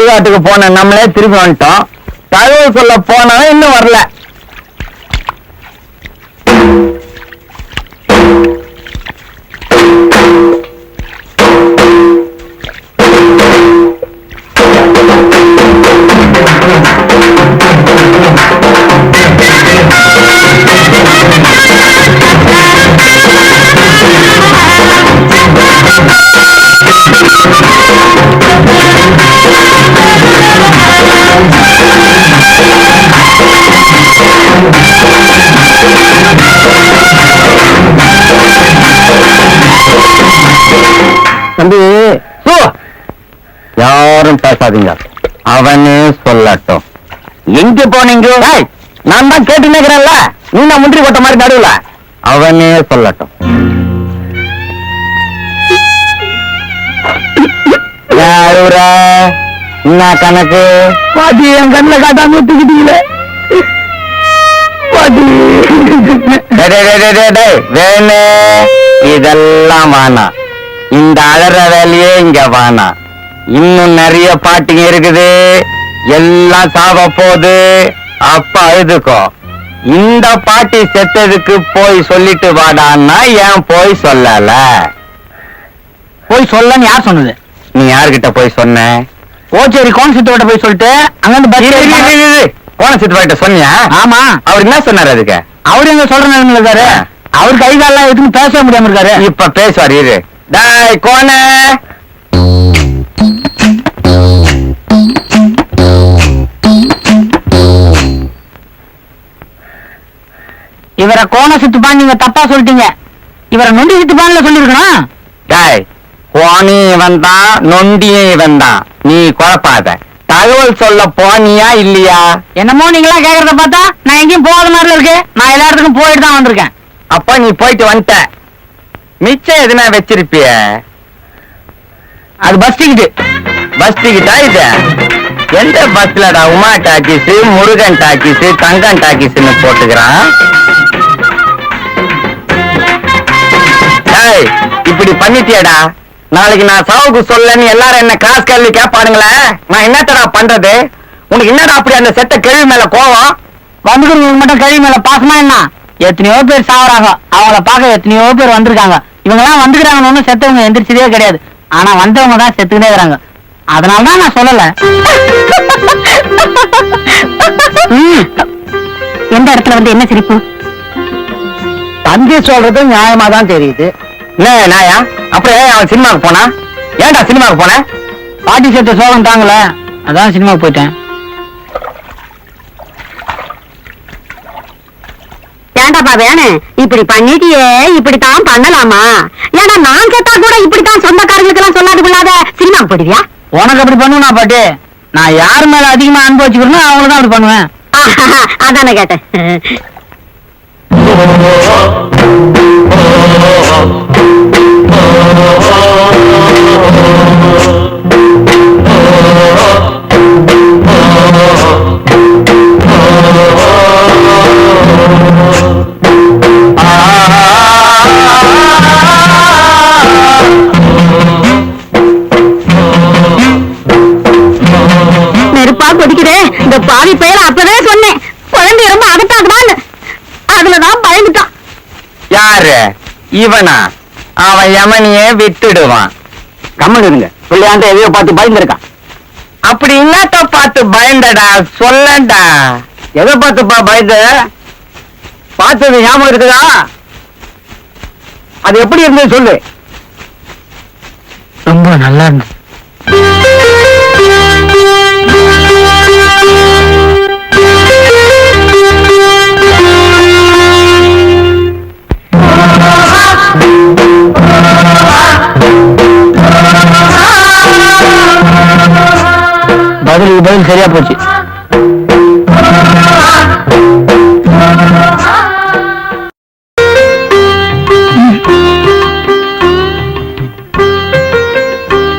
சுடுகாட்டுக்கு போன நம்மளே திரும்பி வந்துட்டோம். தகவல் சொல்ல போனாலும் இன்னும் வரல. தம்பி யாரும் பேசாதீங்க, அவனே சொல்லட்டும். எங்க போனீங்க? நான் தான் கேட்டு நிக்கிறேன்ல, நீ நான் முந்திரி கொட்ட மாதிரி நடுவுல. அவனே சொல்லட்டும். என்ன கணக்கு? பாட்டி என் கண்ணுல காட்டாம விட்டுக்கிட்டீங்களே. வேணே இதெல்லாம் வேணாம். இந்த அழற வேலையே இங்க வேணாம். இன்னும் நிறைய பாட்டுங்க இருக்குது, எல்லாம் சாவ போகுது. அப்ப அழுதுக்கோ. இந்த பாட்டி செத்ததுக்கு போய் சொல்லிட்டு வாடான்னா ஏன் போய் சொல்லல? போய் சொல்லன்னு யார் சொன்னது? நீ யாருகிட்ட போய் சொன்ன? கோச்சேரி கோணசித்தோட போய் சொல்லிட்டு அங்க கோணசித்தோட சொன்னியா? ஆமா. அவர் என்ன சொன்னாரு அதுக்கு? அவரு எங்க சொல்ற நிலைமையில இருக்காரு. அவரு கை காலம் எதுவும் பேச முடியாம இருக்காரு. இப்ப பேசுவார். இரு. டாய் கோண, இவரை கோண சித்துப்பான் நீங்க தப்பா சொல்லிட்டீங்க. இவரை நொண்டி சித்துப்பான்ல சொல்லிருக்கணும். டாய் கோணி வந்தான், நொண்டியே வந்தான். நீ குழப்பாத. தகவல் சொல்ல போனியா இல்லையா? என்னமோ நீங்களா கேக்குறத பார்த்தா நான் எங்கேயும் போகாத மாதிரி இருக்கு. நான் எல்லா இடத்துக்கும் போயிட்டு தான் வந்திருக்கேன். அப்ப நீ போயிட்டு வந்துட்ட. மிச்சம் எதுனா வச்சிருப்பிய? அது பஸ் டிக்கெட். பஸ் டிக்கெட்டா இது? எந்த பஸ்லடா உமா டாக்கிஸ், முருகன் டாக்கிஸ், தங்கன் டாக்கிஸ்ன்னு போட்டுக்கிறான். இப்படி பண்ணிட்டியடா. நாளைக்கு நான் சாவுக்கு சொல்லன்னு எல்லாரும் என்ன கிராஸ் கேள்வி கேட்பானுங்களே, நான் என்னத்தடா பண்றது? உனக்கு என்னடா அப்படி அந்த செத்த கேள்வி மேல கோவம்? வந்துக்கிறவங்க மட்டும் கேள்வி மேல பாசமா என்ன? எத்தனையோ பேர் சாவறாங்க, அவங்கள பார்க்க எத்தனையோ பேர் வந்திருக்காங்க. இவங்க எல்லாம் வந்துக்கிறாங்கன்னு ஒன்னும் செத்தவங்க எந்திரிச்சதே கிடையாது. ஆனா வந்தவங்க தான் செத்துக்கிட்டே இருக்கிறாங்க. அதனாலதான் நான் சொல்லல. எந்த இடத்துல வந்து என்ன சிரிப்பு? தந்தி சொல்றது நியாயமா தான் தெரியுது. நாயா அப்புறம் அவன் சினிமாவுக்கு போனா? ஏன்டா சினிமாவுக்கு போன? பாட்டி சேர்த்த சோகம் தாங்கல, அதான் சினிமாவுக்கு போயிட்டேன். ஏண்டாப்பா வேணும் இப்படி பண்ணிட்டியே, இப்படித்தான் பண்ணலாமா? ஏன்னா நான் கேட்டா கூட இப்படித்தான் சொந்தக்காரங்களுக்கு எல்லாம் சொல்லாது கொள்ளாத சினிமாவுக்கு போயிடுவியா? உனக்கு அப்படி பண்ணுவா பாட்டி? நான் யார் மேல அதிகமா அன்பு வச்சுக்கிறேனோ அவங்களதான் அப்படி பண்ணுவேன். அதானே கேட்டேன். நெருப்பா கொதிக்கிறேன். இந்த பாவி பெயரை அப்பவே சொன்னேன். குழந்தை ரொம்ப அகட்டாக்குதான், அதுலதான் பயந்துட்டான். யாரு இவனா? அவன் யமனியே விட்டுடுவான். கம்மன் இருங்க. பிள்ளையாண்ட எதையோ பார்த்து பயந்துருக்கான். அப்படி என்னத்த பார்த்து பயந்தடா சொல்லண்டா. எதை பார்த்துப்பா பயந்த? பார்த்தது ஞாபகம் இருக்குதா? அது எப்படி இருந்தது சொல்லு. ரொம்ப நல்லா இருந்தது. பதில் சரியா போச்சு.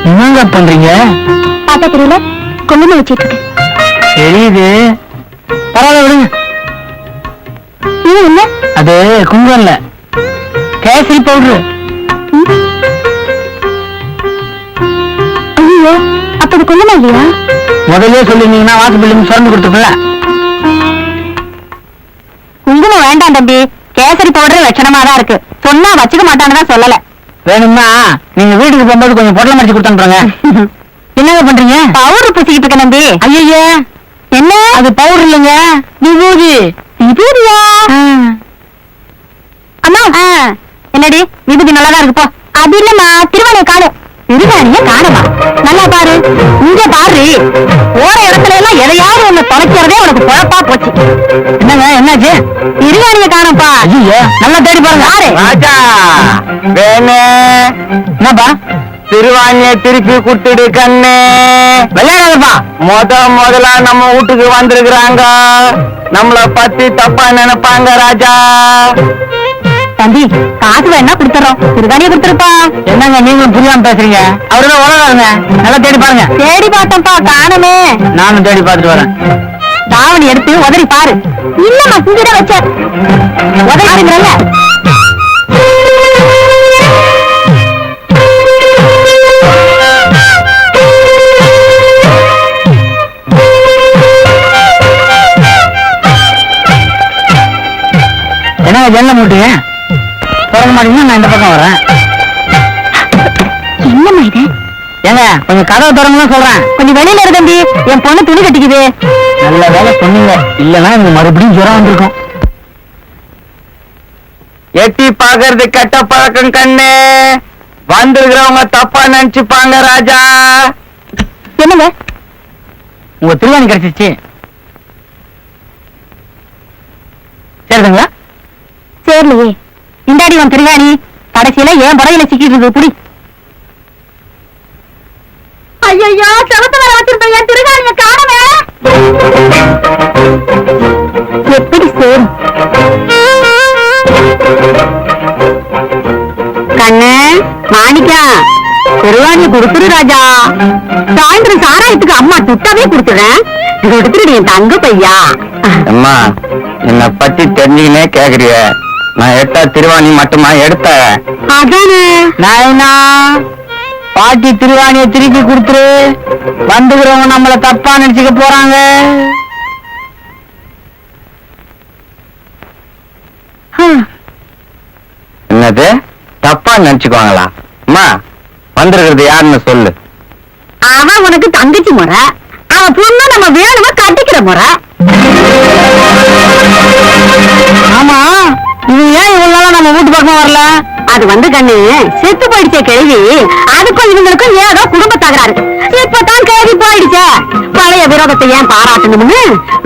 என்னங்க பண்றீங்க? பாத்தா தெரியல, குங்குமம் வச்சிட்டு இருக்கு. தெரியுது, பரவாயில்ல விடுங்க. என்ன? அது குங்குமம் இல்ல, கேசரி பவுடரு. ஐயோ, அப்ப அது குங்குமம் இல்லையா? முதல்லயே சொல்லிருந்தீங்கன்னா வாசு பில்டிங் சுரண்டு கொடுத்துருக்கல. குங்குமம் வேண்டாம் தம்பி, கேசரி பவுடர் லட்சணமா தான் இருக்கு. சொன்னா வச்சுக்க மாட்டான்னு தான் சொல்லல. வேணும்னா நீங்க வீட்டுக்கு போகும்போது கொஞ்சம் பொட்டலம் அடிச்சு கொடுத்தாங்க. என்னங்க பண்றீங்க? பவுடர் பூசிக்கிட்டு இருக்க தம்பி. ஐயே, என்ன அது பவுடர் இல்லைங்க, விபூதி. விபூதியா? அம்மா என்னடி விபூதி நல்லாதான் இருக்கு போ. அது இல்லம்மா, திருவாணிய காணும். திருவாணிய காணுமா? நல்லா பாரு, இங்க பாரு. போற இடத்துல எல்லாம் எதையாவது ஒண்ணு தொலைக்கிறதே உனக்கு குழப்பா போச்சு. என்னங்க, என்னாச்சு? திருவாணிய காணும்ப்பா. ஐயோ, நல்லா தேடி பாருங்க. ராஜா வேணே, என்னப்பா? திருவாணிய திருப்பி கொடுத்துடு கண்ணு. விளையாடாதப்பா. முதலா நம்ம வீட்டுக்கு வந்திருக்கிறாங்க, நம்மள பத்தி தப்பா நினைப்பாங்க ராஜா. தம்பி, காசு வேணா கொடுத்துறோம், திருவாணிய கொடுத்துருப்பா. என்னங்க நீங்களும் புரியாம பேசுறீங்க? அவருதான் உலகாருங்க, நல்லா தேடி பாருங்க. தேடி பார்த்தோம்ப்பா, காணுமே. நானும் தேடி பார்த்துட்டு வரேன். தாவணி எடுத்து உதறி பாரு. இல்லம்மா, இங்கதான் வச்ச உதறிங்கிறல்ல. என்ன ஜெல்ல மூட்டுங்க திறக்க மாட்டீங்கன்னா நான் இந்த பக்கம் வரேன். என்னம்மா இது? ஏங்க கொஞ்சம் கதவை திறங்கன்னு சொல்றேன். கொஞ்சம் வெளியில இரு தம்பி, என் பொண்ணு துணி கட்டிக்குது. நல்ல வேலை சொன்னீங்க, இல்லன்னா எனக்கு மறுபடியும் ஜுரம் வந்திருக்கும். எட்டி பாக்குறது கெட்ட பழக்கம் கண்ணு, வந்திருக்கிறவங்க தப்பா நினைச்சுப்பாங்க ராஜா. என்னங்க? உங்க திருவாணி கிடைச்சிச்சு. சரிங்களா? சரிலையே, இந்தாடி உன் திருவாணி. கடைசியில என் புடவையில சிக்கிட்டு இருக்கு, புடி. ஐயோ, செவத்து வர வச்சிருப்பேன், என் திருவாணிய காணவே. எப்படி சேரும்? கண்ணு மாணிக்கா, திருவாணிய கொடுத்துரு ராஜா. சாயந்தரம் சாராயத்துக்கு அம்மா துட்டாவே கொடுத்துறேன், கொடுத்துரு என் தங்க பையா. அம்மா, என்னை பத்தி தெரிஞ்சுக்கினே கேக்குறிய? நான் எடுத்தா திருவாணி மட்டுமா எடுத்த? அதானே நாயனா, பாட்டி திருவாணியை திருப்பி கொடுத்துரு, வந்துக்கிறவங்க நம்மள தப்பா நினைச்சுக்க போறாங்க. என்னது தப்பா நினைச்சுக்குவாங்களா? அம்மா, வந்திருக்கிறது யாருன்னு சொல்லு. அவன் உனக்கு தங்கச்சி முறை, அவன் பொண்ணு நம்ம வேணுமா கட்டிக்கிற முறை. ஆமா, இது ஏன் இவ்வளவு நாளா நம்ம வீட்டு பக்கம் வரல? அது வந்து கண்ணு, செத்து போயிடுச்சே கேள்வி. அதுக்கும் இவங்களுக்கும் ஏதோ குடும்ப தகராறு. இப்பதான் கேள்வி போயிடுச்சே. பழைய விரோதத்தை ஏன் பாராட்டணும்னு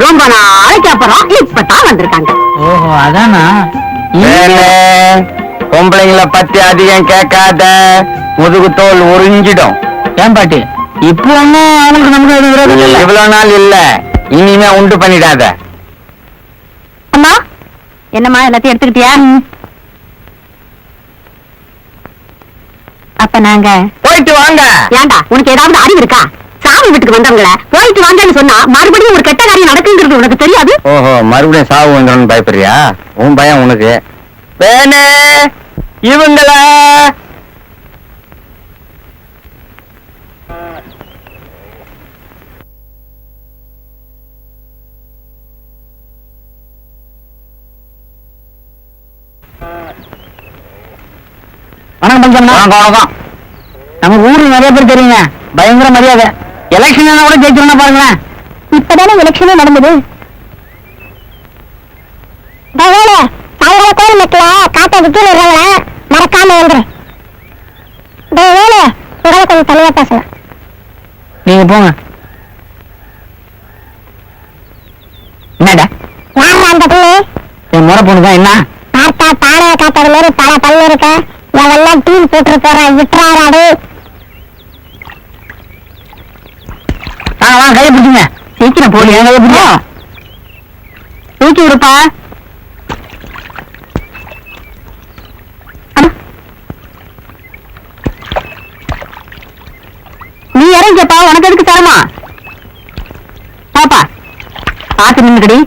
ரொம்ப நாளைக்கு அப்புறம் இப்பதான் வந்திருக்காங்க. ஓஹோ, அதானா? பொம்பளைங்களை பத்தி அதிகம் கேட்காத, முதுகு தோல் உறிஞ்சிடும். ஏன் பாட்டி, இப்போ ஒன்னும் அவங்களுக்கு நமக்கு எதுவும் விரோதம் இல்லை. இவ்வளவு நாள் இல்ல, இனிமே உண்டு பண்ணிடாத. அம்மா, என்னம்மா எல்லாத்தையும் எடுத்துக்கிட்டியா? அப்ப நாங்க போயிட்டு வாங்க. ஏண்டா, உனக்கு ஏதாவது அறிவு இருக்கா? சாமி வீட்டுக்கு வந்தவங்கள போயிட்டு வாங்கன்னு சொன்னா மறுபடியும் ஒரு கெட்ட காரியம் நடக்குங்கிறது உனக்கு தெரியாது? ஓஹோ, மறுபடியும் சாவு வந்துடும் பயப்படுறியா? உன் பயம் உனக்கு வேணே. இவங்கள வணக்கம் பஞ்சம்னா. வணக்கம். நம்ம ஊருக்கு நிறைய பேர் தெரியுங்க, பயங்கர மரியாதை. எலெக்ஷன் கூட ஜெயிச்சிருந்தா பாருங்களேன். இப்பதானே எலெக்ஷனே நடந்தது. கோயில் மக்கள காட்ட விட்டு மறக்காம வந்துரு. உங்களை கொஞ்சம் தனியா பேசலாம். நீங்க போங்க. என்னடா யாரா அந்த பொண்ணு? என் முறை பொண்ணுதான். என்ன பார்த்தா பானைய காத்தது மாதிரி பல பல்லு இருக்க, எவெல்லாம் டீல் போட்டு போறான், விட்டுறாராடு. வாங்க, கையை பிடிச்சுங்க. சீக்கிரம் போடு, என் கையை பிடிச்சா தூக்கி விடுப்பா. நீ இறங்கிப்பா, உனக்கு எதுக்கு தரமா? பாப்பா பாத்து நின்னுக்கடி.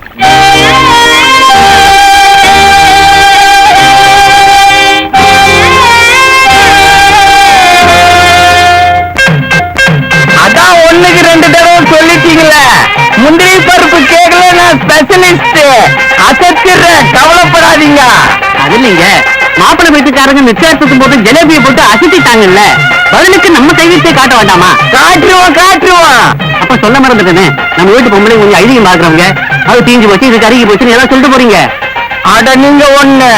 அதான் ஒண்ணுக்கு 2 தடவை சொல்லிட்டீங்களே, முந்திரி பருப்பு கேக்கல, நான் ஸ்பெஷலிஸ்ட். அசத்திடுறேன், கவலைப்படாதீங்க. அது இல்லைங்க, மாப்பிள்ளை வீட்டுக்காரங்க நிச்சயத்துக்கும் போது ஜிலேபியை போட்டு அசத்திட்டாங்கல்ல, பதிலுக்கு நம்ம கைவிட்டே காட்ட வேண்டாமா? காட்டுருவோம். அப்ப சொல்ல மறந்துட்டேனே, நம்ம வீட்டு பொம்பளை கொஞ்சம் ஐதீகம் பாக்குறவங்க, அது தீஞ்சு போச்சு, இது கருகி போச்சுன்னு ஏதாவது சொல்லிட்டு போறீங்க. அட நீங்க ஒண்ணு,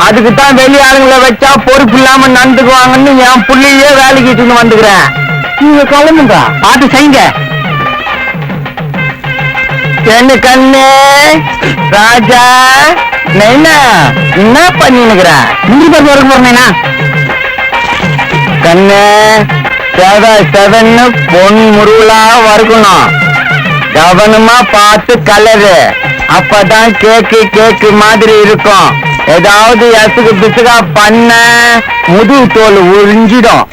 அதுக்குத்தான் வெளி ஆளுங்களை வச்சா பொறுப்பு இல்லாம நடந்துக்குவாங்கன்னு என் புள்ளையே வேலைக்கு இட்டுன்னு வந்துக்கிறேன். நீங்க கிளம்புங்க. பார்த்து செய்யுங்க. என்ன கண்ணு ராஜா, நைனா என்ன பண்ணினுக்குற? முந்திரி பருப்பு வரைக்கும் போறேனா? கண்ணு செவன்னு பொன் முருளா வறுக்கணும். கவனமா பார்த்து கலரு, அப்பதான் கேக்கு மாதிரி இருக்கும். ஏதாவது எசுக்கு பிசுகா பண்ண முதுகு தோல் உறிஞ்சிடும்.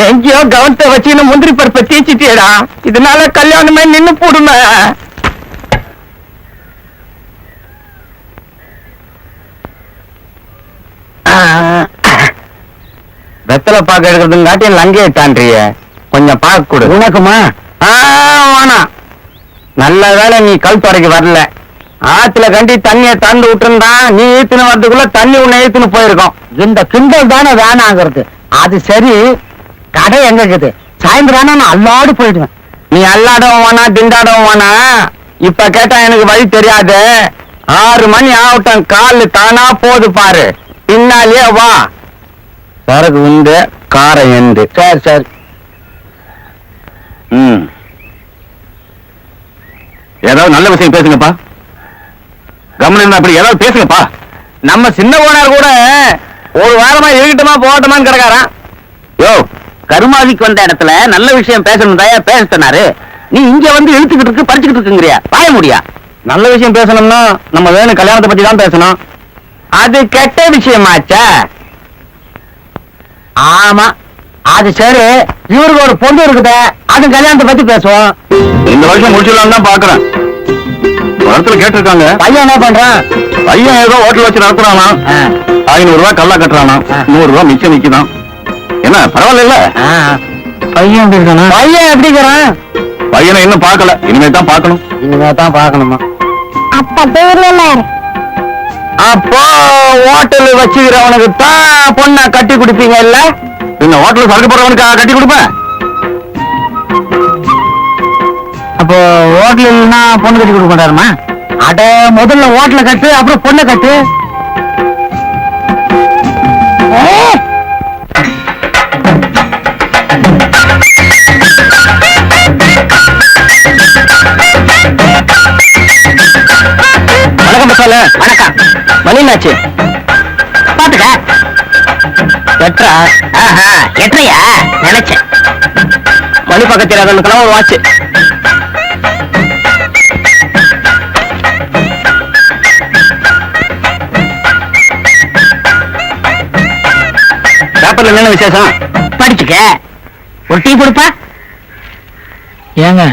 எங்கேயோ கவனத்தை வச்சுன்னு முந்திரி பருப்பை தீச்சிட்டேடா. இதனால கல்யாணமே நின்னு போடுமே. வெத்தலை பாக்க எடுக்கிறதுங்காட்டி லங்கே தாண்டிய கொஞ்சம் பாக்க கொடு. உனக்குமா? வேணாம். நல்ல வேலை நீ கல் துறைக்கு வரல. ஆத்துல கண்டி தண்ணிய திறந்து விட்டுருந்தா நீ ஈத்துன்னு வரதுக்குள்ள தண்ணி உன்னை ஈத்துன்னு போயிருக்கோம். இந்த கிண்டல் தானே வேணாங்கிறது. அது சரி, கடை எங்க இருக்குது? சாயந்தரம் நான் அல்லாடு போயிடுவேன். நீ அல்லாடவும் வேணா திண்டாடவும் வேணா. இப்ப கேட்டா எனக்கு வழி தெரியாது. 6 மணி ஆகட்டும், காலு தானா போது பாரு. பின்னாலேயே வா. சரக்கு உண்டு, காரை எண்டு. சரி. ஏதாவது நல்ல விஷயம் பேசுங்கப்பா. கவனம் அப்படி ஏதாவது பேசுங்கப்பா. நம்ம சின்ன ஓனர் கூட ஒரு வாரமா இருக்கட்டுமா போகட்டுமான்னு கிடக்காரான். யோ, கருமாதிக்கு வந்த இடத்துல நல்ல விஷயம் பேசணும் தாயா பேச சொன்னாரு. நீ இங்க வந்து இழுத்துக்கிட்டு இருக்கு, பறிச்சுக்கிட்டு இருக்குங்கிறியா? பாய முடியா? நல்ல விஷயம் பேசணும்னா நம்ம வேணும் கல்யாணத்தை பத்தி தான் பேசணும். அது கெட்ட விஷயமாச்சா? ஆமா, அது சரி. இவருக்கு ஒரு பொண்ணு இருக்குது, அது கல்யாணத்தை பத்தி பேசுவோம். இந்த வருஷம் முடிச்சிடலாம் தான் பாக்குறேன். இடத்துல கேட்டிருக்காங்க. பையன் என்ன பண்றான்? பையன் ஏதோ ஹோட்டல் வச்சு நடத்துறானா. 500 ரூபாய் கல்லா கட்டுறானா. 100 ரூபாய் மிச்சம் நிக்குதான். என்ன பரவாயில்ல? பையன் எப்படி இருக்கானா? பையன் எப்படி இருக்கிறான்? பையனை இன்னும் பார்க்கல, இனிமே தான் பார்க்கணும். இனிமே தான் பார்க்கணுமா? அப்போ ஹோட்டல் வச்சுக்கிறவனுக்கு தான் பொண்ணை கட்டி கொடுப்பீங்க இல்ல? இந்த ஹோட்டல் சரக்கு போறவனுக்கு கட்டி கொடுப்பேன். அப்போ ஹோட்டல் இல்லைன்னா பொண்ணு கட்டி கொடுக்க மாட்டாருமா? அட, முதல்ல ஹோட்டல கட்டு, அப்புறம் பொண்ணை கட்டு. வணக்கம் பசால. வணக்கம். மணினாச்சு பாத்துக்க. எட்ரா? எட்டையா நினைச்சேன். மணி பக்கத்தில் அதனுக்கெல்லாம் ஒரு வாட்ச். பேப்பர்ல என்ன விசேஷம்? படிச்சுக்க. ஒரு டீ கொடுப்பா. ஏங்க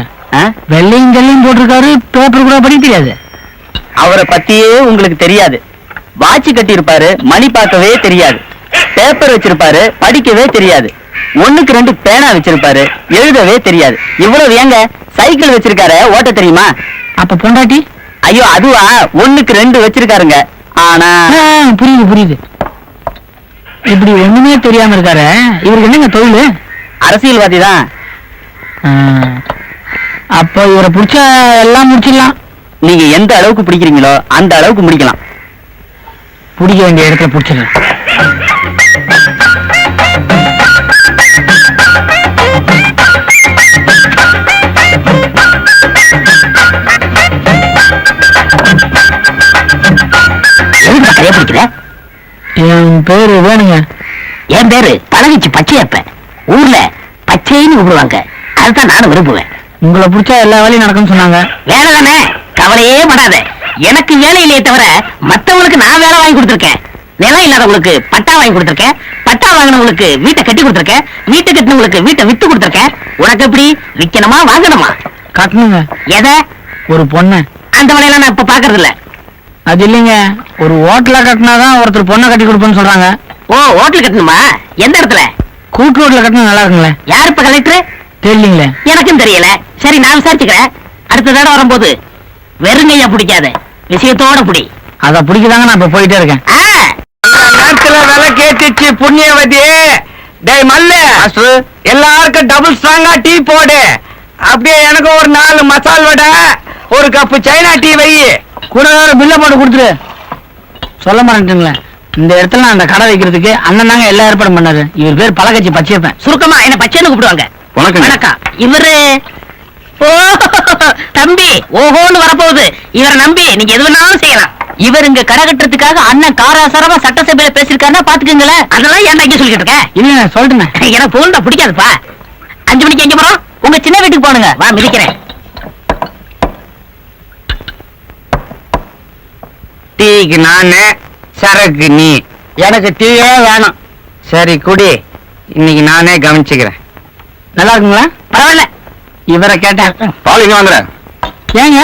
வெள்ளையும் ஜல்லையும் போட்டிருக்காரு, பேப்பர் கூட படிக்க தெரியாது. அவரை பத்தியே உங்களுக்கு தெரியாது. வாட்சி கட்டி இருப்பாரு, மணி பார்க்கவே தெரியாது. பேப்பர் வச்சிருப்பாரு, படிக்கவே தெரியாது. 1க்கு 2 பேனா வச்சிருப்பாரு, எழுதவே தெரியாது. இவ்வளவு ஏங்க சைக்கிள் வச்சிருக்காரு, ஓட்ட தெரியுமா? அப்ப பொண்டாட்டி? ஐயோ அதுவா, 1க்கு 2 வச்சிருக்காருங்க. ஆனா புரியுது. இப்படி ஒண்ணுமே தெரியாம இருக்காரு. இவருக்கு என்னங்க தொழில்? அரசியல்வாதி தான். அப்ப இவரை பிடிச்சா எல்லாம் முடிச்சிடலாம். நீங்க எந்த அளவுக்கு பிடிக்கிறீங்களோ அந்த அளவுக்கு முடிக்கலாம். பிடிக்க வேண்டிய இடத்துல பிடிச்சிடலாம். என் பேரு வேணுங்க. என் பேரு பழகிச்சு பச்சையப்ப. ஊர்ல பச்சைன்னு கூப்பிடுவாங்க, அதுதான் நானும் விரும்புவேன். உங்களை பிடிச்சா எல்லா வேலையும் நடக்கும்னு சொன்னாங்க. வேலை தானே. கவலையே படாத. எனக்கு வேலை இல்லையே தவிர மத்தவங்களுக்கு நான் வேலை வாங்கி கொடுத்திருக்கேன். நிலம் இல்லாதவங்களுக்கு பட்டா வாங்கி கொடுத்திருக்கேன். பட்டா வாங்கினவங்களுக்கு வீட்டை கட்டி கொடுத்திருக்கேன். வீட்டை கட்டினவங்களுக்கு வீட்டை வித்து கொடுத்திருக்கேன். உனக்கு எப்படி விக்கணுமா வாங்கணுமா? கட்டணுங்க. எதை? ஒரு பொண்ணு. அந்த வேலையெல்லாம் நான் இப்ப பாக்குறது இல்ல. அது இல்லைங்க, ஒரு ஹோட்டல கட்டினாதான் ஒருத்தர் பொண்ணை கட்டி கொடுப்பேன்னு சொல்றாங்க. ஓ, ஹோட்டல் கட்டணுமா? எந்த இடத்துல? கூட்டு ரோட்ல கட்டினா நல்லா இருக்குங்களே. யாரு இப்ப கலெக்டர்? தெரியலீங்களே. எனக்கும் தெரியல. சரி, நான் விசாரிச்சுக்கிறேன். அடுத்த தடவை வரும்போது வெறுங்கையா பிடிக்காத, விஷயத்தோட பிடி. அத பிடிக்கதாங்க நான் இப்ப போயிட்டே இருக்கேன். நேரத்துல விலை கேட்டுச்சு புண்ணியவதி. டேய் மல்ல, எல்லாருக்கும் டபுள் ஸ்ட்ராங்கா டீ போடு. அப்படியே எனக்கு ஒரு 4 மசால் வடை, ஒரு கப்பு சைனா டீ வை. கூட பில்ல போட்டு கொடுத்துரு. சொல்ல மாட்டேங்களேன், இந்த இடத்துல நான் அந்த கடை வைக்கிறதுக்கு அண்ணன் தாங்க எல்லா ஏற்பாடும் பண்ணாரு. இவர் பேர் பழக்கட்சி பச்சையப்பன். சுருக்கமா என்ன பச்சைன்னு கூப்பிடுவாங்க. வணக்கம். இவரு ஓ தம்பி, ஓஹோன்னு வரப்போகுது. இவரை நம்பி நீங்க எது வேணாலும் செய்யலாம். இவர் இங்க கடை கட்டுறதுக்காக அண்ணன் காராசாரமா சட்டசபையில பேசிருக்காருன்னா பாத்துக்கங்களேன். அதெல்லாம் ஏன்டா இங்க சொல்லிட்டு இருக்க? இல்ல சொல்லிட்டேன். எனக்கு போன்டா பிடிக்காதுப்பா. 5 மணிக்கு எங்க போறோம்? உங்க சின்ன வீட்டுக்கு போனுங்க. வா, மிதிக்கிறேன். டீக்கு நானு, சரக்கு நீ. எனக்கு டீயே வேணும். சரி குடி, இன்னைக்கு நானே கவனிச்சுக்கிறேன். நல்லா இருக்குங்களா? பரவாயில்ல. இவரை கேட்டேன். பால் இங்க வந்துடுறேன். ஏங்க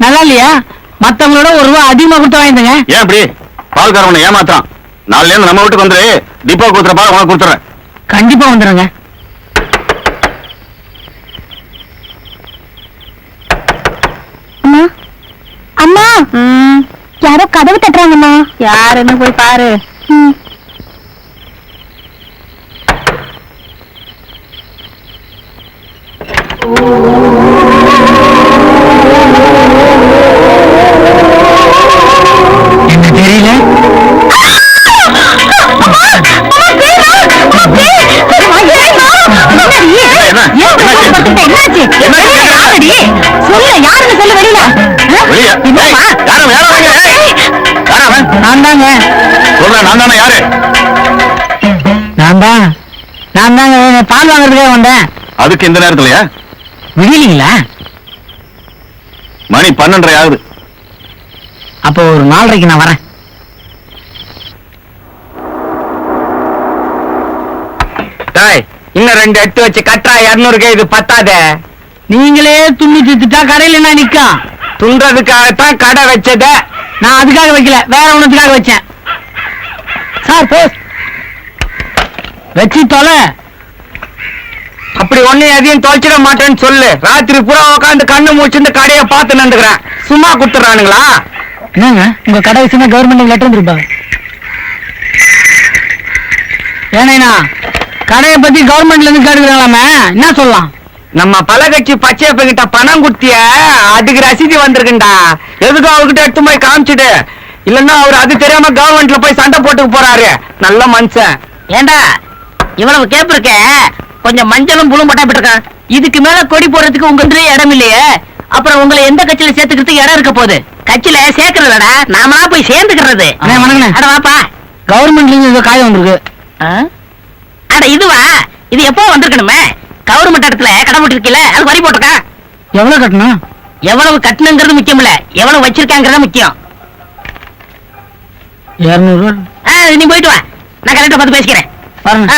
நல்லா இல்லையா? மத்தவங்களோட ஒரு ரூபா அதிகமா கொடுத்து வாங்கிட்டுங்க. ஏன் இப்படி பால்காரவனை ஏமாத்தான்? நாளைல இருந்து நம்ம வீட்டுக்கு வந்துரு. டிப்போ கொடுத்துற பால் உனக்கு கொடுத்துறேன். கண்டிப்பா வந்துடுங்க. அம்மா அம்மா, யாரோ கதவு தட்டுறாங்கம்மா. யாருன்னு போய் பாரு. என்ன தெரியல. நான் தாங்க பால் வாங்குறதுக்காக வந்தேன். அதுக்கு இந்த நேரத்துலயா? விடியலீங்களா? மணி 12:30 ஆகுது. அப்போ ஒரு 4:30க்கு நான் வரேன். இன்னும் 2 எடுத்து வச்சு கட்டா 200 இது பத்தாதே. நீங்களே துண்ணி திட்டா கடையில என்ன நிக்கும்? துன்றதுக்காகத்தான் கடை வச்சத. நான் அதுக்காக வைக்கல, வேற ஒண்ணுக்காக வச்சேன். சார் போஸ் வச்சு தொலை. அப்படி ஒண்ணு எதையும் தொலைச்சிட மாட்டேன்னு சொல்லு. ராத்திரி பூரா உட்காந்து கண்ணு மூச்சு கடையை பார்த்து நின்றுக்கிறேன். சும்மா கொடுத்துறானுங்களா? என்னங்க உங்க கடை விஷயமா கவர்மெண்ட் லெட்டர் வந்துருப்பாங்க. ஏன்னா கடையை பத்தி கவர்மெண்ட்ல இருந்து கேட்டுக்கிறாங்களாமே, என்ன சொல்லலாம்? நம்ம பழகட்சி பச்சையப்ப கிட்ட பணம் குடுத்திய, அதுக்கு ரசீதி வந்திருக்குண்டா. எதுக்கு அவர்கிட்ட எடுத்து போய் காமிச்சிடு. இல்லன்னா அவர் அது தெரியாம கவர்மெண்ட்ல போய் சண்டை போட்டுக்கு போறாரு. நல்ல மனுஷன். ஏண்டா இவ்வளவு கேப் இருக்க, கொஞ்சம் மஞ்சளும் புழும் பட்டா போட்டிருக்கான். இதுக்கு மேல கொடி போடுறதுக்கு உங்க இடம் இல்லையே. அப்புறம் உங்களை எந்த கட்சியில சேர்த்துக்கிறதுக்கு இடம் இருக்க போகுது? கட்சியில சேர்க்கறதடா, நாமளா போய் சேர்ந்துக்கிறது. அட வாப்பா. கவர்மெண்ட்ல இருந்து காயம் வந்திருக்கு. அட இதுவா? இது எப்போ வந்திருக்கணுமே. கவர்மெண்ட் இடத்துல கடை போட்டிருக்கீல, அது வரி போட்டிருக்கா. எவ்வளவு கட்டணும்? எவ்வளவு கட்டணுங்கிறது முக்கியம் இல்ல, எவ்வளவு வச்சிருக்காங்கிறத முக்கியம். 200 ரூபா. நீ போயிட்டு வா, நான் கரெக்டா பார்த்து பேசிக்கிறேன். பாருங்க.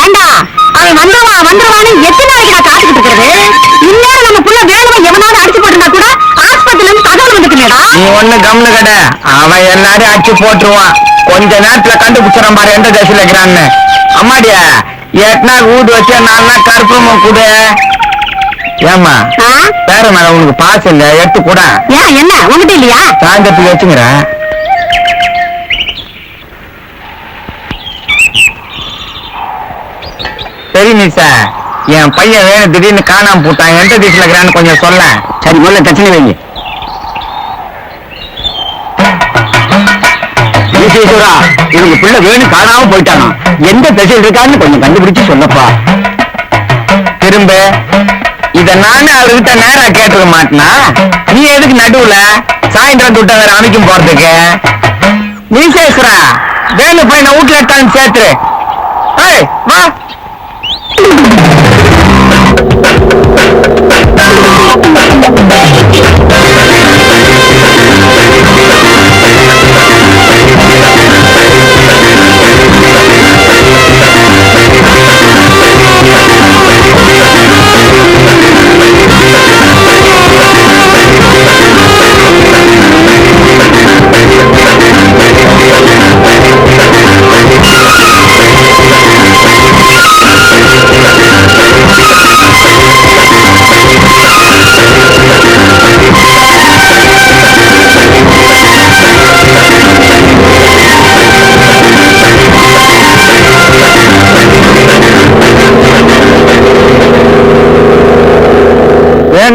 ஏண்டா அவன் வந்துருவான்னு எத்தனை நாளைக்கு நான் காத்துக்கிட்டு இருக்கிறது? இந்நேரம் நம்ம புள்ள வேணுமா எவனாவது அடிச்சு போட்டுருந்தா கூட ஆஸ்பத்திரில இருந்து தகவல் வந்துட்டுலடா. நீ ஒண்ணு கம்னு கடை, அவன் எல்லாரையும் அடிச்சு போட்டுருவான். கொஞ்ச நேரத்துல கண்டுபிடிச்சிடறான் பாரு எந்த தசையில இருக்கிறான்னு. அம்மாடியா, 8 நாள் ஊடு வச்ச 4 நாள் கருப்பமும் கூட. ஏமா பேர மேல உனக்கு பாசம் இல்ல, எடுத்து கூட. ஏன் என்ன உங்ககிட்ட இல்லையா? சாயந்தரத்துக்கு வச்சுக்கிறேன். சரி நிசா, என் பையன் வேணும் திடீர்னு காணாம போட்டான். எந்த திசையில இருக்கிறான்னு கொஞ்சம் சொல்ல. சரி முதல்ல தட்சணை வைங்க. இவங்க பிள்ளை வேணும் காணாம போயிட்டானா, எந்த திசையில் இருக்கான்னு கொஞ்சம் கண்டுபிடிச்சு சொல்லப்பா. திரும்ப இத நானே அவர்கிட்ட நேரா கேட்டுக்க மாட்டேனா? நீ எதுக்கு நடுவுல சாயந்தரம் துட்ட வேற அமைக்கும் போறதுக்கு? நீ சேர்க்கிறா வேலு பையனை வீட்டுல எடுத்தாலும் சேர்த்துரு. வா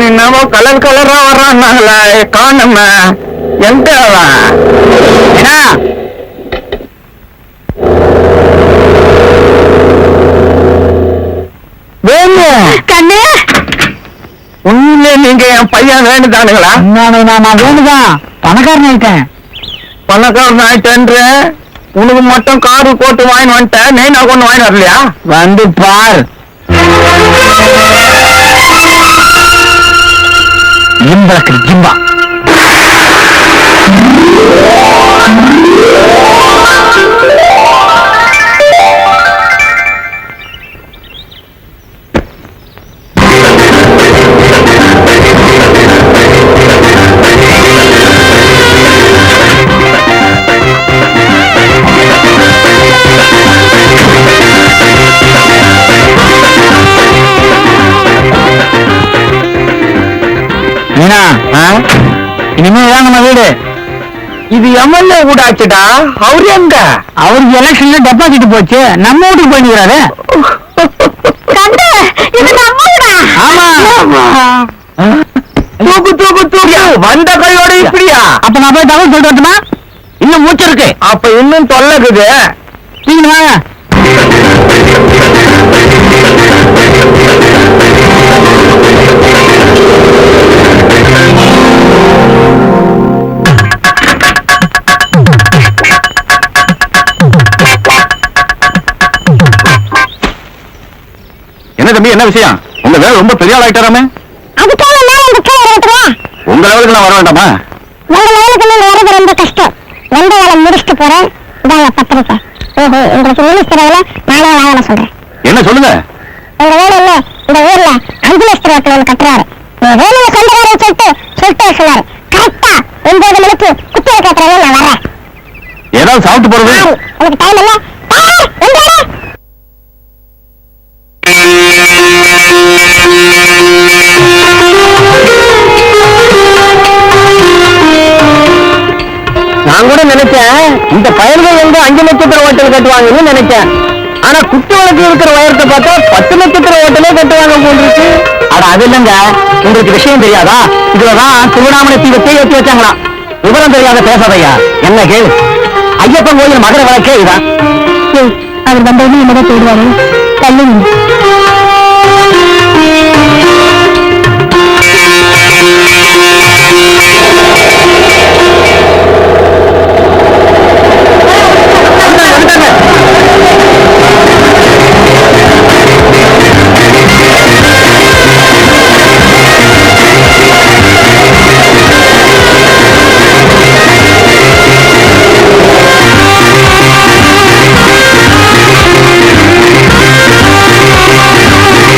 என்னவோ கலர் கலரா வர்றான்னாங்களே காணும எங்க அவன்? ஏன்னா வேணு கண்ணு உண்மையிலே நீங்க என் பையன் வேணுதானுங்களா? நான் வேணுதான் பணக்காரன் ஆயிட்டேன். பணக்காரன் ஆயிட்டேன்ற உனக்கு மட்டும் காரு கோட்டு வாங்கி வந்துட்டேன், நெய்னா கொண்டு வாங்கி வரலையா? வந்து பார். ஜிம்பளக்கு ஜிம்பா. இனிமேதான் நம்ம வீடு. இது எம்எல்ஏ வீடாச்சுடா. அவரு எங்க? அவருக்கு எலெக்ஷன்ல டெபாசிட் போச்சு, நம்ம வீட்டுக்கு போயிடுறாரு. கண்ணு இது நம்ம வீடா? ஆமா. தூக்கு தூக்கு தூக்கு வந்த கையோட இப்படியா? அப்ப நான் போய் தகவல் சொல்லிட்டு வரட்டுமா? இன்னும் மூச்சு இருக்கு. அப்ப இன்னும் தொல்லைக்குது. நீங்க வாங்க. என்ன தம்பி, என்ன விஷயம்? உங்க வேலை ரொம்ப பெரிய ஆள் ஆயிட்டாராமே. அதுக்காக நான் உங்க கீழே வரட்டுமா? உங்க லெவலுக்கு நான் வர வேண்டாமா? உங்க லெவலுக்கு நீங்க வரது ரொம்ப கஷ்டம். வந்த வேலை முடிச்சுட்டு போறேன். இதாங்க பத்திரிக்கை. ஓஹோ, உங்களுக்கு மினிஸ்டர் வேலை நானே வாங்கல சொல்றேன். என்ன சொல்லுங்க? உங்க வேலை இல்ல, இந்த ஊர்ல 5 லட்சம் ரூபாய் ஒன்று கட்டுறாரு. வேலையில சொந்தக்காரன் சொல்லிட்டு சொன்னாரு. கரெக்டா 9 மணிக்கு குத்திரை கேட்கறவே நான் வரேன். ஏதாவது சாப்பிட்டு போறது? உனக்கு டைம் இல்ல? நான் கூட நினைச்சேன் இந்த பயல்கள் எங்க 5 நட்சத்திர ஹோட்டல் கட்டுவாங்கன்னு நினைச்சேன். ஆனா குத்து வழக்கு இருக்கிற உயரத்தை பார்த்தா 10 நட்சத்திர ஹோட்டலே கட்டுவாங்க போன்றிருக்கு. அட அது இல்லங்க, உங்களுக்கு விஷயம் தெரியாதா? இதுலதான் திருவண்ணாமலை தீவத்தை ஏற்றி வச்சாங்களாம். விவரம் தெரியாத பேசாதையா. என்ன கேளு, ஐயப்பன் கோயில் மகர வழக்கே இதான். அவர் வந்தவங்க என்னதான் போயிடுவாரு. தள்ளி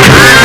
ஆ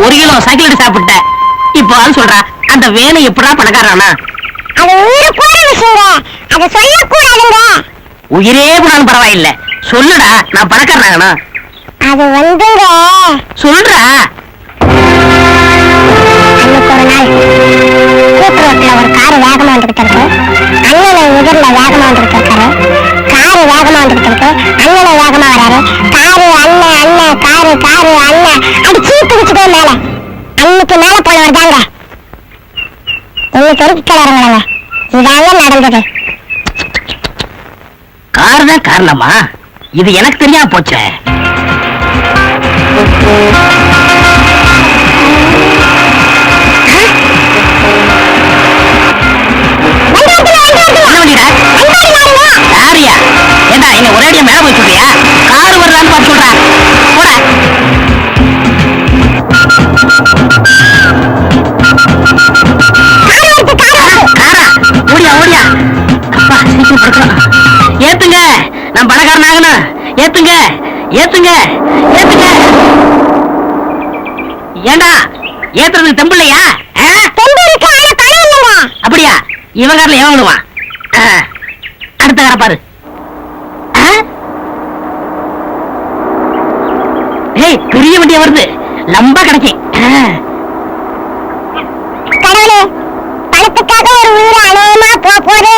1 கிலோ சைக்கிள் சாப்பிட்டேன். இப்போ அது சொல்றா அந்த வேலை எப்படா பணக்காரனா? அது உயிரை கூட விஷயங்க, அதை சொல்லக்கூடாதுங்க. உயிரே போனாலும் பரவாயில்ல, சொல்லுடா நான் பணக்காரனாகனா? அது வந்துங்க, சொல்றா. அன்னைக்கு ஒரு நாள் கூட்டுரோட்டுல ஒரு காரு வேகமா வந்துகிட்டு இருக்கு. அண்ணனை எதிரில வேகமா வந்துகிட்டு இருக்காரு. காரு வேகமா வந்துகிட்டு இருக்கு. அண்ணனை வேகமா வராரு. காரு அண்ணன் அண்ணன் காரு காரு அண்ணன் அது சீட்டுக்கிச்சுட்டே மேல அன்னைக்கு மேல போனவர் தாங்க இன்னைக்கு ஒரு கிளறங்களங்க. இதாங்க நடந்தது. கார் தான் காரணமா? இது எனக்கு தெரியாம போச்சே. யாரியா? ஏண்டா என்ன ஒரேடியா மேல போய் சொல்றியா? கார் வருதான்னு பார்த்து சொல்றா. போட. காரா ஓடியா ஓடியா. அப்பா சீக்கிரம் படுக்கலாம். ஏத்துங்க, நான் பணக்காரன் ஆகணும். ஏத்துங்க ஏத்துங்க ஏத்துங்க. ஏண்டா ஏத்துறதுக்கு தெம்பு இல்லையா? அப்படியா? இவன் காரில் எவன் விடுவான்? அடுத்த கார பாரு. ஏய் பெரிய வண்டியா வருது, லம்பா கிடைக்கும். கடவுளே, பணத்துக்காக ஒரு உயிரை அநியாயமா போதே.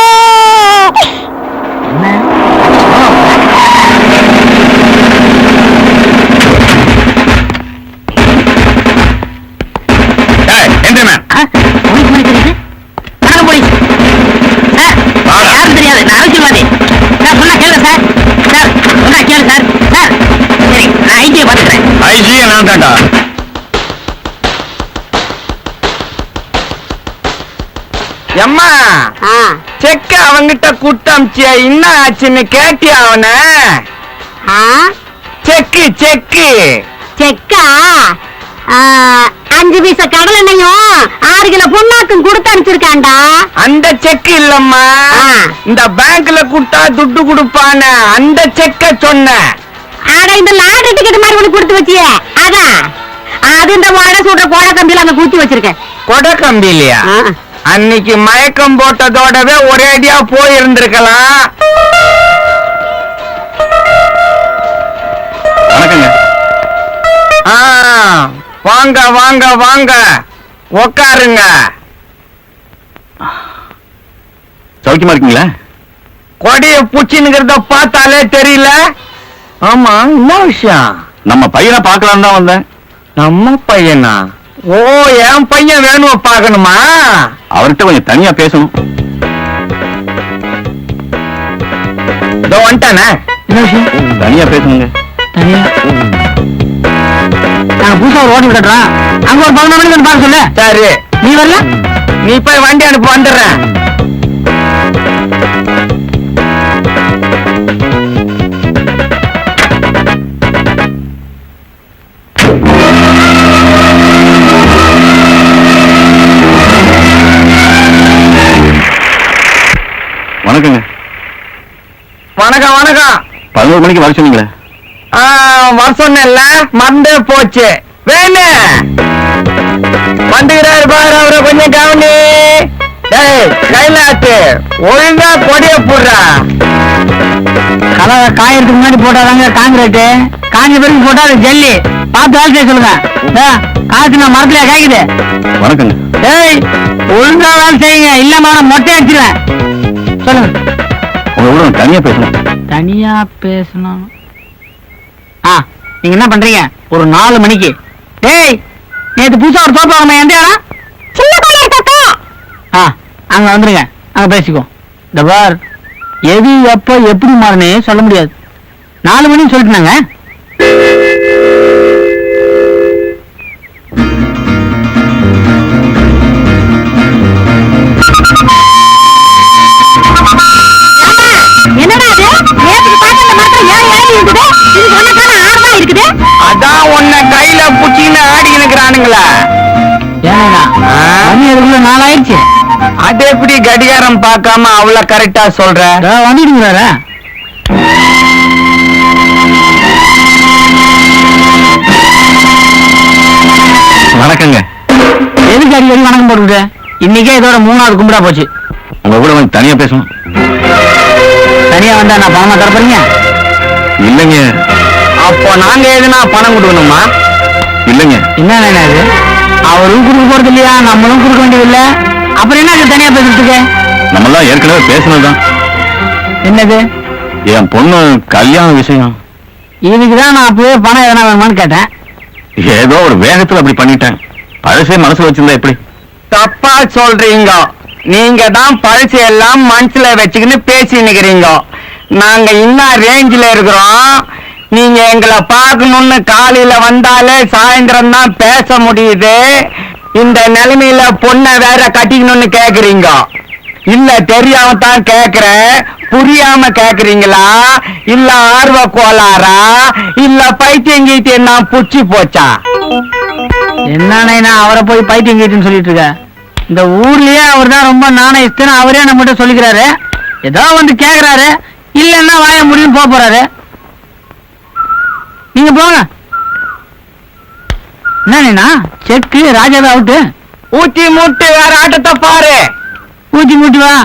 யாரும் தெரியாது, நான் அரசியல்வாதி. சார் சொன்னா கேளு சார். சார் சொன்னா கேளு சார். சார் சரி, நான் ஐடியை பார்த்துக்கிறேன். ஐஜியை நான் தான்டா. எம்மா செக்க அவங்கிட்ட குட்டமிச்சிய என்ன ஆச்சுன்னு கேட்டியா அவன? செக்கு செக்கு செக்கா 5 பைசா கடல் எண்ணெயும் 6 கிலோ புண்ணாக்கும் கொடுத்து அனுப்பிச்சிருக்காண்டா. அந்த செக்கு இல்லம்மா, இந்த பேங்க்ல குட்டா துட்டு கொடுப்பான அந்த செக்க சொன்ன. ஆனா இந்த லாட்டரி டிக்கெட் மாதிரி ஒண்ணு கொடுத்து வச்சிய அதான். அது இந்த வடை சுடுற கோடை கம்பியில அங்க குத்தி வச்சிருக்கேன். கொடை கம்பி இல்லையா? அன்னைக்கு மயக்கம் போட்டதோடவே ஒரேடியா போயிருந்திருக்கலாம். வணக்கங்க. வாங்க வாங்க வாங்க உக்காருங்க. சௌக்கியமா இருக்கீங்களா? கொடிய பூச்சின்னுங்கிறத பார்த்தாலே தெரியல. ஆமா, என்ன விஷயம்? நம்ம பையனை பார்க்கலாம் தான் வந்தேன். நம்ம பையனா? ஓ, என் பையன் வேணும் பார்க்கணுமா? அவர்கிட்ட கொஞ்சம் தனியா பேசணும். இதோ வந்துட்டானே. என்ன விஷயம்? தனியா பேசணுங்க. தனியா நான் புதுசா ஒரு ஓட்டி விட்டுறேன். அங்க ஒரு 11 மணிக்கு வந்து பார்க்க சொல்லு. சரி. நீ வரல? நீ போய் வண்டி அனுப்பு, வந்துடுறேன். வணக்கங்க. வணக்கம் வணக்கம். 11 மணிக்கு வர சொன்னீங்களே? வர சொன்ன மறந்தே போச்சு. வேணு வந்துகிறாரு பாரு, அவரை கொஞ்சம் கவனி. டேய் கைலாத்து, ஒழுங்கா கொடிய போடுறா. கலவை காயறதுக்கு முன்னாடி போட்டாதாங்க காங்கிரீட், காஞ்ச பிறகு போட்டா அது ஜல்லி. பார்த்து வேலை செய்ய சொல்லுங்க. காசு நான் மரத்துல காய்க்குது. வணக்கங்க. டேய் ஒழுங்கா வேலை செய்யுங்க, இல்லம்மா நான் மொட்டை அடிச்சிருவேன். சொல்லுங்க. உங்க தனியா பேசணும். தனியா பேசணும்? நீங்க என்ன பண்றீங்க? ஒரு 4 மணிக்கு. டேய் நேத்து புதுசா ஒரு தோப்பு வாங்க, எந்த இடம்? சின்ன கோயில் தோப்பு. அங்க வந்துருங்க, அங்க பேசிக்கோ. இந்த பார், எது எப்ப எப்படி மாறுனே சொல்ல முடியாது. 4 மணின்னு சொல்லிட்டுனாங்க. என்னடா அது? நேத்துக்கு பார்த்த அந்த மரத்துல 7 இளநீ இருக்குது. இது சொன்னதான 6 தான் இருக்குது. அதான் உன்னை கையில புடிச்சின்னு ஆடிக்கிட்டு இருக்கிறானுங்களா? ஏன்னா மணி அதுக்குள்ள 4 ஆயிடுச்சு. அது எப்படி கடிகாரம் பார்க்காம அவ்வளவு கரெக்டா சொல்ற? வந்துடுங்கிறார. வணக்கங்க. எதுக்கு அடிக்கடி வணக்கம் போட்டுக்கிட்டு? இன்னைக்கே இதோட 3வது கும்பிடா போச்சு. உங்க கூட கொஞ்சம் தனியா பேசணும். தனியா வந்தா நான் பணமா தரப்பறீங்க? இல்லைங்க. அப்போ நாங்க எதுனா பணம் கொடுக்கணுமா? இல்லைங்க. என்ன இது? அவரும் கொடுக்க போறது இல்லையா, நம்மளும் கொடுக்க வேண்டியதில்லை. அப்புறம் என்ன இது தனியா பேசுறதுக்கு? நம்மளாம் ஏற்கனவே பேசினதுதான். என்னது? என் பொண்ணு கல்யாண விஷயம். இதுக்குதான் நான் அப்பவே பணம் எதனா வேணுமான்னு கேட்டேன். ஏதோ ஒரு வேகத்துல அப்படி பண்ணிட்டேன். பழசே மனசுல வச்சிருந்தா எப்படி? தப்பா சொல்றீங்க. நீங்க தான் பழசு எல்லாம் மனசுல வச்சுக்கின்னு பேசி நிக்கிறீங்க. நாங்க இன்னும் ரேஞ்சில இருக்கிறோம். நீங்க எங்களை பார்க்கணும்னு காலையில வந்தாலே சாயந்தரம் தான் பேச முடியுது. இந்த நிலைமையில பொண்ணை வேற கட்டிக்கணும்னு கேக்குறீங்க. இல்ல தெரியாம தான் கேக்குறேன். புரியாம கேக்குறீங்களா? இல்ல ஆர்வ கோளாரா? இல்ல பைத்தியம் கீத்தியம் நான் புடிச்சு போச்சா? என்ன அவரை போய் பைத்தியம் கேட்டுன்னு சொல்லிட்டு இருக்க? இந்த ஊர்லயே அவர் தான் ரொம்ப நாணயஸ்தன்னு அவரே நம்மகிட்ட சொல்லிக்கிறாரு. ஏதோ வந்து கேக்குறாரு, இல்லன்னா வாய முடியும் போறாரு. நீங்க போங்க. என்ன செக்கு ராஜாவே அவுட்டு. ஊத்தி முட்டு வேற ஆட்டத்தை பாரு. ஊத்தி மூட்டி வா.